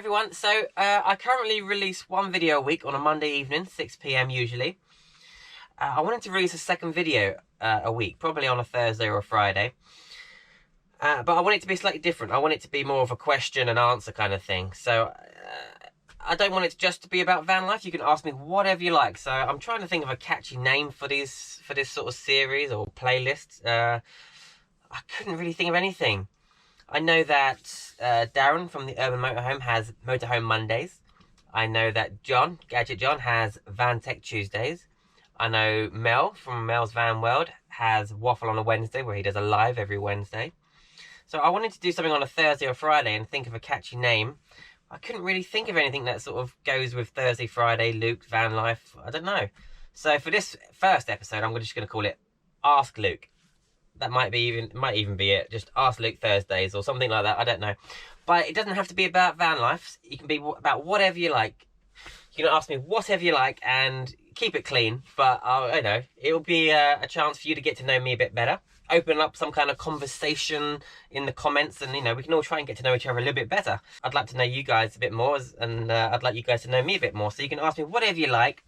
everyone. So I currently release one video a week on a Monday evening, 6 PM usually. I wanted to release a second video a week, probably on a Thursday or a Friday. But I want it to be slightly different. I want it to be more of a question and answer kind of thing. So I don't want it just to be about van life. You can ask me whatever you like. So I'm trying to think of a catchy name for this sort of series or playlist. I couldn't really think of anything. I know that Darren from the Urban Motorhome has Motorhome Mondays. I know that John, Gadget John, has Van Tech Tuesdays. I know Mel from Mel's Van World has Waffle on a Wednesday, where he does a live every Wednesday. So I wanted to do something on a Thursday or Friday and think of a catchy name. I couldn't really think of anything that sort of goes with Thursday, Friday, Luke, van life. I don't know. So for this first episode, I'm just going to call it Ask Luke. That might even be it. Just Ask Luke Thursdays or something like that. I don't know. But it doesn't have to be about van life. It can be about whatever you like. You can ask me whatever you like and keep it clean. But I know it'll be a chance for you to get to know me a bit better. Open up some kind of conversation in the comments, and we can all try and get to know each other a little bit better. I'd like to know you guys a bit more, and I'd like you guys to know me a bit more. So you can ask me whatever you like,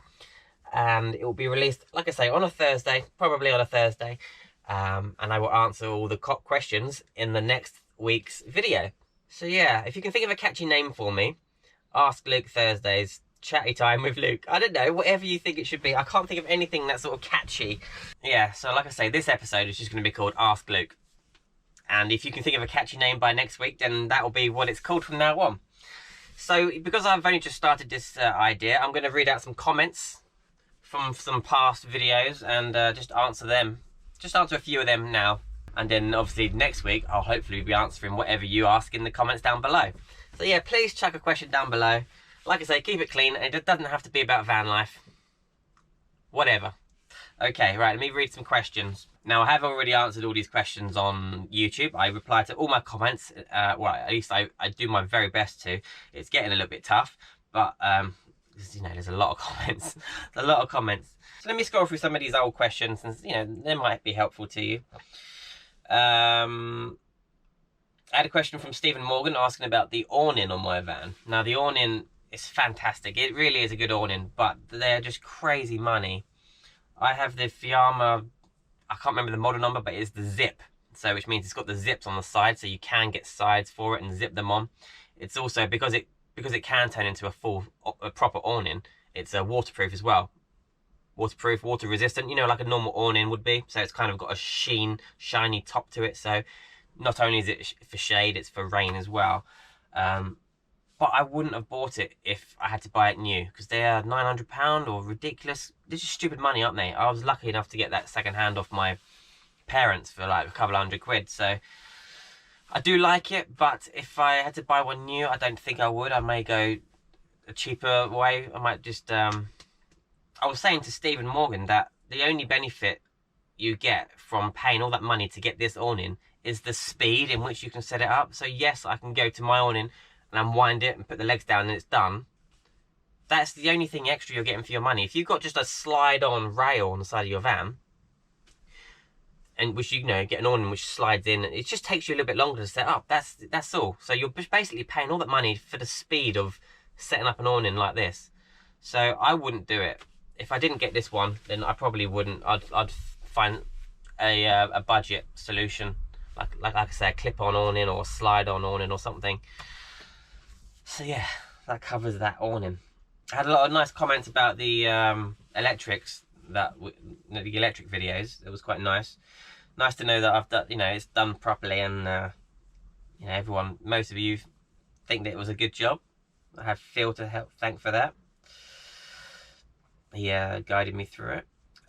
and it will be released, like I say, on a Thursday, probably on a Thursday. And I will answer all the questions in the next week's video. So yeah, if you can think of a catchy name for me, Ask Luke Thursdays, chatty time with Luke. I don't know, whatever you think it should be. I can't think of anything that's sort of catchy. Yeah, so like I say, this episode is just going to be called Ask Luke. And if you can think of a catchy name by next week, then that will be what it's called from now on. So because I've only just started this idea, I'm going to read out some comments from some past videos and just answer them. Just answer a few of them now, and then obviously next week I'll hopefully be answering whatever you ask in the comments down below. So yeah, please chuck a question down below. Like I say, keep it clean, and it doesn't have to be about van life. Whatever. Okay, right, let me read some questions. Now, I have already answered all these questions on YouTube. I reply to all my comments. Well, at least I do my very best to. It's getting a little bit tough, but there's a lot of comments. There's a lot of comments. So let me scroll through some of these old questions, and they might be helpful to you. I had a question from Stephen Morgan asking about the awning on my van. Now, the awning is fantastic. It really is a good awning, but they're just crazy money. I have the Fiamma, I can't remember the model number, but it's the zip. So which means it's got the zips on the side, so you can get sides for it and zip them on. It's also, because it can turn into a proper awning, it's waterproof as well. Waterproof, water resistant, like a normal awning would be. So it's kind of got a shiny top to it. So not only is it for shade, it's for rain as well. But I wouldn't have bought it if I had to buy it new, because they are £900 or ridiculous. They're just stupid money, aren't they? I was lucky enough to get that second hand off my parents for like a couple £100. So I do like it, but if I had to buy one new, I don't think I would. I may go a cheaper way. I might just I was saying to Stephen Morgan that the only benefit you get from paying all that money to get this awning is the speed in which you can set it up. So yes, I can go to my awning and unwind it and put the legs down and it's done. That's the only thing extra you're getting for your money. If you've got just a slide-on rail on the side of your van, and which get an awning which slides in, it just takes you a little bit longer to set up. That's all. So you're basically paying all that money for the speed of setting up an awning like this. So I wouldn't do it. If I didn't get this one, then I probably wouldn't. I'd find a budget solution, like I say, a clip-on awning or a slide-on awning or something. So yeah, that covers that awning. I had a lot of nice comments about the electrics, the electric videos. It was quite nice. Nice to know that I've done, it's done properly, and most of you think that it was a good job. I have Phil to thank for that. He guided me through it.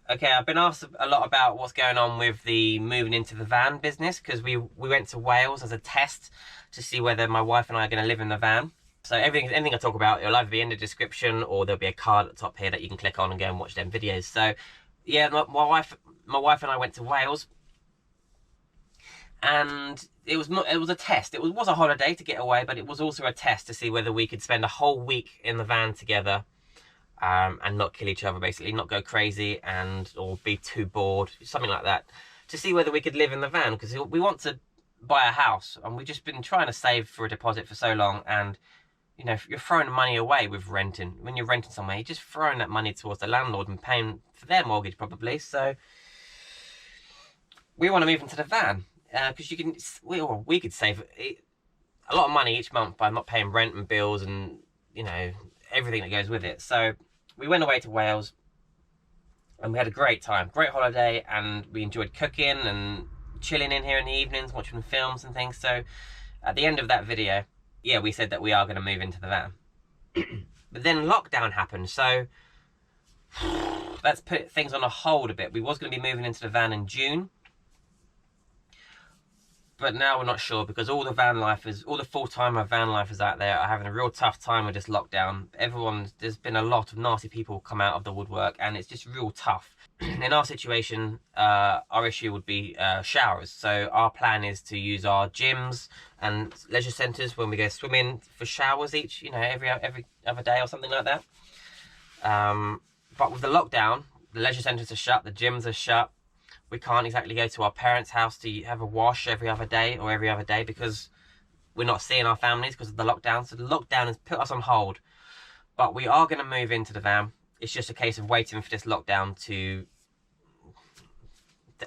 Okay, I've been asked a lot about what's going on with the moving into the van business, because we went to Wales as a test to see whether my wife and I are going to live in the van. So anything I talk about, it'll either be in the description or there'll be a card at the top here that you can click on and go and watch them videos. So yeah, my wife and I went to Wales, and it was a test. It was a holiday to get away, but it was also a test to see whether we could spend a whole week in the van together, and not kill each other, basically, not go crazy or be too bored, something like that, to see whether we could live in the van, because we want to buy a house, and we've just been trying to save for a deposit for so long, and you know, you're throwing money away with renting. When you're renting somewhere, you're just throwing that money towards the landlord and paying for their mortgage probably. So we want to move into the van because you can. We could save a lot of money each month by not paying rent and bills and, you know, everything that goes with it. So we went away to Wales and we had a great time, great holiday, and we enjoyed cooking and chilling in here in the evenings, watching films and things. So at the end of that video, yeah, we said that we are going to move into the van. But then lockdown happened, so that's put things on a hold a bit. We was going to be moving into the van in June, but now we're not sure because all the van lifers, all the full-timer van lifers out there are having a real tough time with this lockdown. There's been a lot of nasty people come out of the woodwork, and it's just real tough. In our situation, our issue would be showers. So our plan is to use our gyms and leisure centres when we go swimming for showers each, you know, every other day or something like that. But with the lockdown, the leisure centres are shut, the gyms are shut. We can't exactly go to our parents' house to have a wash every other day because we're not seeing our families because of the lockdown. So the lockdown has put us on hold. But we are going to move into the van. It's just a case of waiting for this lockdown to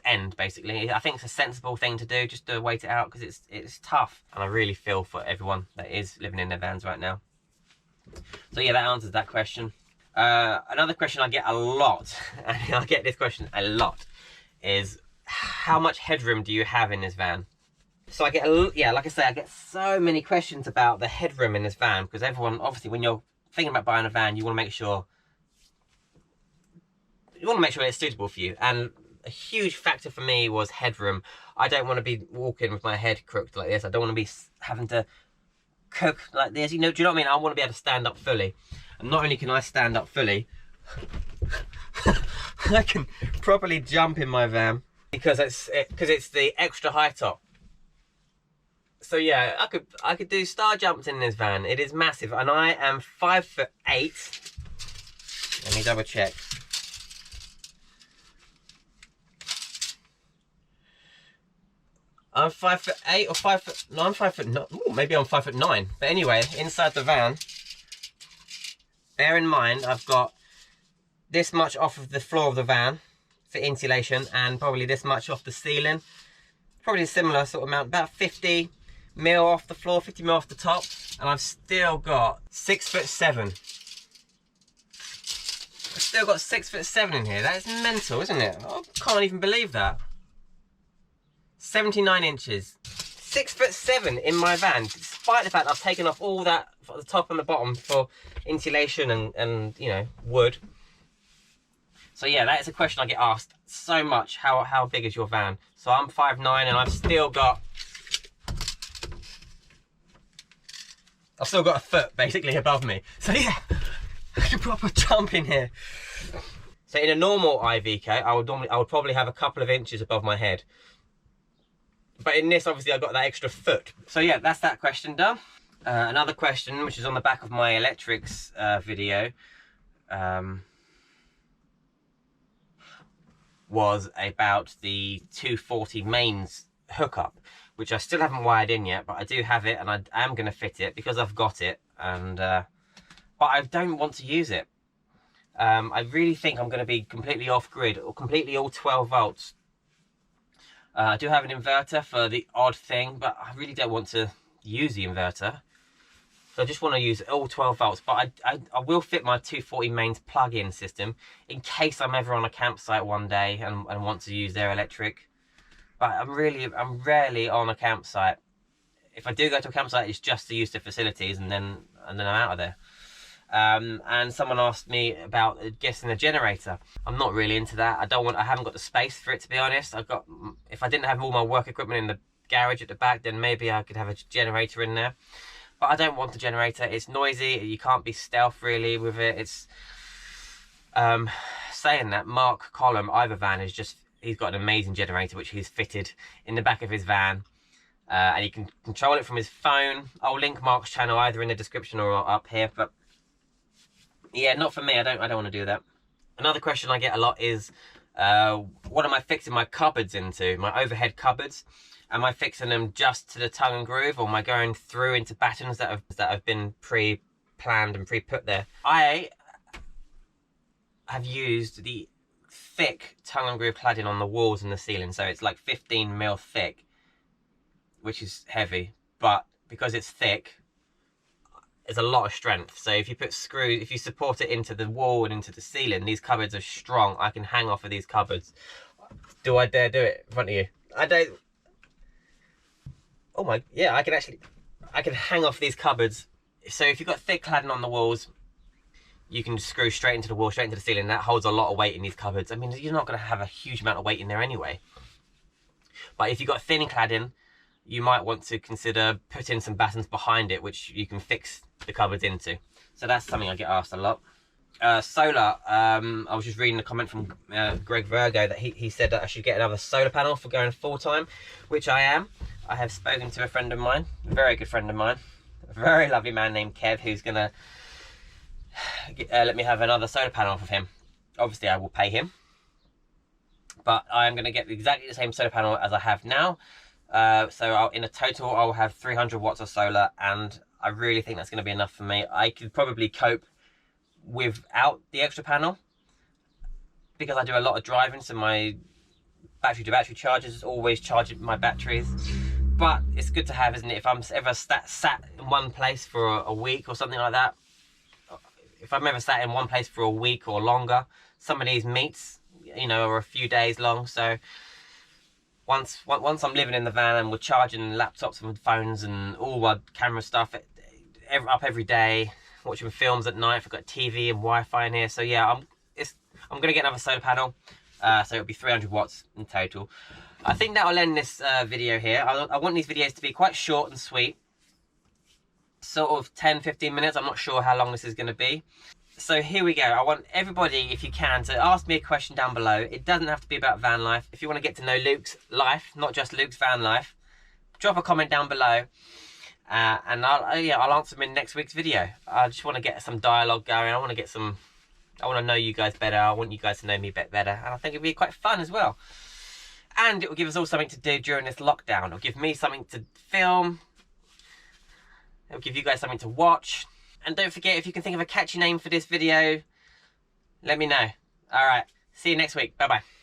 end, basically. I think it's a sensible thing to do, just to wait it out, because it's tough. And I really feel for everyone that is living in their vans right now. So yeah, that answers that question. Another question I get a lot, and I get this question a lot, is how much headroom do you have in this van? So I get, like I say, I get so many questions about the headroom in this van, because everyone, obviously, when you're thinking about buying a van, you want to make sure it's suitable for you. And a huge factor for me was headroom. I don't want to be walking with my head crooked like this. I don't want to be having to cook like this. You know, do you know what I mean? I want to be able to stand up fully. And not only can I stand up fully, I can properly jump in my van because it's the extra high top. So yeah, I could do star jumps in this van. It is massive, and I am 5'8". Let me double check. I'm 5'8" or 5 foot. No, I'm 5 foot. No, ooh, maybe I'm 5'9". But anyway, inside the van, bear in mind I've got this much off of the floor of the van for insulation, and probably this much off the ceiling. Probably a similar sort of amount, about 50 mil off the floor, 50 mil off the top, and I've still got 6'7". I've still got 6'7" in here. That is mental, isn't it? I can't even believe that. 79 inches. 6'7" in my van, despite the fact that I've taken off all that at the top and the bottom for insulation and you know, wood. So yeah, that is a question I get asked so much. How big is your van? So I'm 5'9", and I've still got a foot basically above me. So yeah, I can proper jump in here. So in a normal IVK, I would probably have a couple of inches above my head. But in this, obviously, I've got that extra foot. So yeah, that's that question done. Another question, which is on the back of my electrics video, was about the 240 mains hookup, which I still haven't wired in yet, but I do have it, and I am going to fit it because I've got it. And but I don't want to use it. I really think I'm going to be completely off grid, or completely all 12 volts. I do have an inverter for the odd thing, but I really don't want to use the inverter. So I just want to use all 12 volts, but I will fit my 240 mains plug-in system in case I'm ever on a campsite one day and want to use their electric. But I'm rarely on a campsite. If I do go to a campsite, it's just to use the facilities, and then I'm out of there. And someone asked me about getting a generator. I'm not really into that. I haven't got the space for it, to be honest. If I didn't have all my work equipment in the garage at the back, then maybe I could have a generator in there. But I don't want a generator. It's noisy. You can't be stealth really with it. It's saying that, Mark Collum, Ivan, he's got an amazing generator which he's fitted in the back of his van. And he can control it from his phone. I'll link Mark's channel either in the description or up here, but yeah, not for me. I don't want to do that. Another question I get a lot is What am I fixing my cupboards into? My overhead cupboards? Am I fixing them just to the tongue and groove, or am I going through into battens that have been pre-planned and pre-put there? I have used the thick tongue and groove cladding on the walls and the ceiling, so it's like 15mm thick, which is heavy, but because it's thick, there's a lot of strength. So if you put screws, if you support it into the wall and into the ceiling, these cupboards are strong. I can hang off of these cupboards. Do I dare do it in front of you? I don't. Oh my, yeah, I can hang off these cupboards. So if you've got thick cladding on the walls, you can just screw straight into the wall, straight into the ceiling. That holds a lot of weight in these cupboards. I mean, you're not going to have a huge amount of weight in there anyway. But if you've got thin cladding, you might want to consider putting some battens behind it, which you can fix the cupboards into. So that's something I get asked a lot. Solar, I was just reading a comment from Greg Virgo that he said that I should get another solar panel for going full-time, which I am. I have spoken to a friend of mine, a very good friend of mine, a very lovely man named Kev, who's going to let me have another solar panel off of him. Obviously, I will pay him, but I am going to get exactly the same solar panel as I have now. So in a total, I'll have 300 watts of solar, and I really think that's going to be enough for me. I could probably cope without the extra panel because I do a lot of driving, so my battery-to-battery chargers always charging my batteries. But it's good to have, isn't it? If I'm ever sat in one place for a week or something like that, if I'm ever sat in one place for a week or longer, some of these meets, you know, are a few days long. So once I'm living in the van and we're charging laptops and phones and all my camera stuff up every day, watching films at night, I've got TV and Wi-Fi in here. So yeah, I'm gonna get another solar panel. So it'll be 300 watts in total. I think that'll end this video here. I want these videos to be quite short and sweet, sort of 10-15 minutes. I'm not sure how long this is going to be. So here we go. I want everybody, if you can, to ask me a question down below. It doesn't have to be about van life. If you want to get to know Luke's life, not just Luke's van life, drop a comment down below, and I'll answer them in next week's video. I just want to get some dialogue going. I want to know you guys better. I want you guys to know me better, and I think it'll be quite fun as well. And it will give us all something to do during this lockdown. It'll give me something to film. It'll give you guys something to watch. And don't forget, if you can think of a catchy name for this video, let me know. Alright, see you next week. Bye-bye.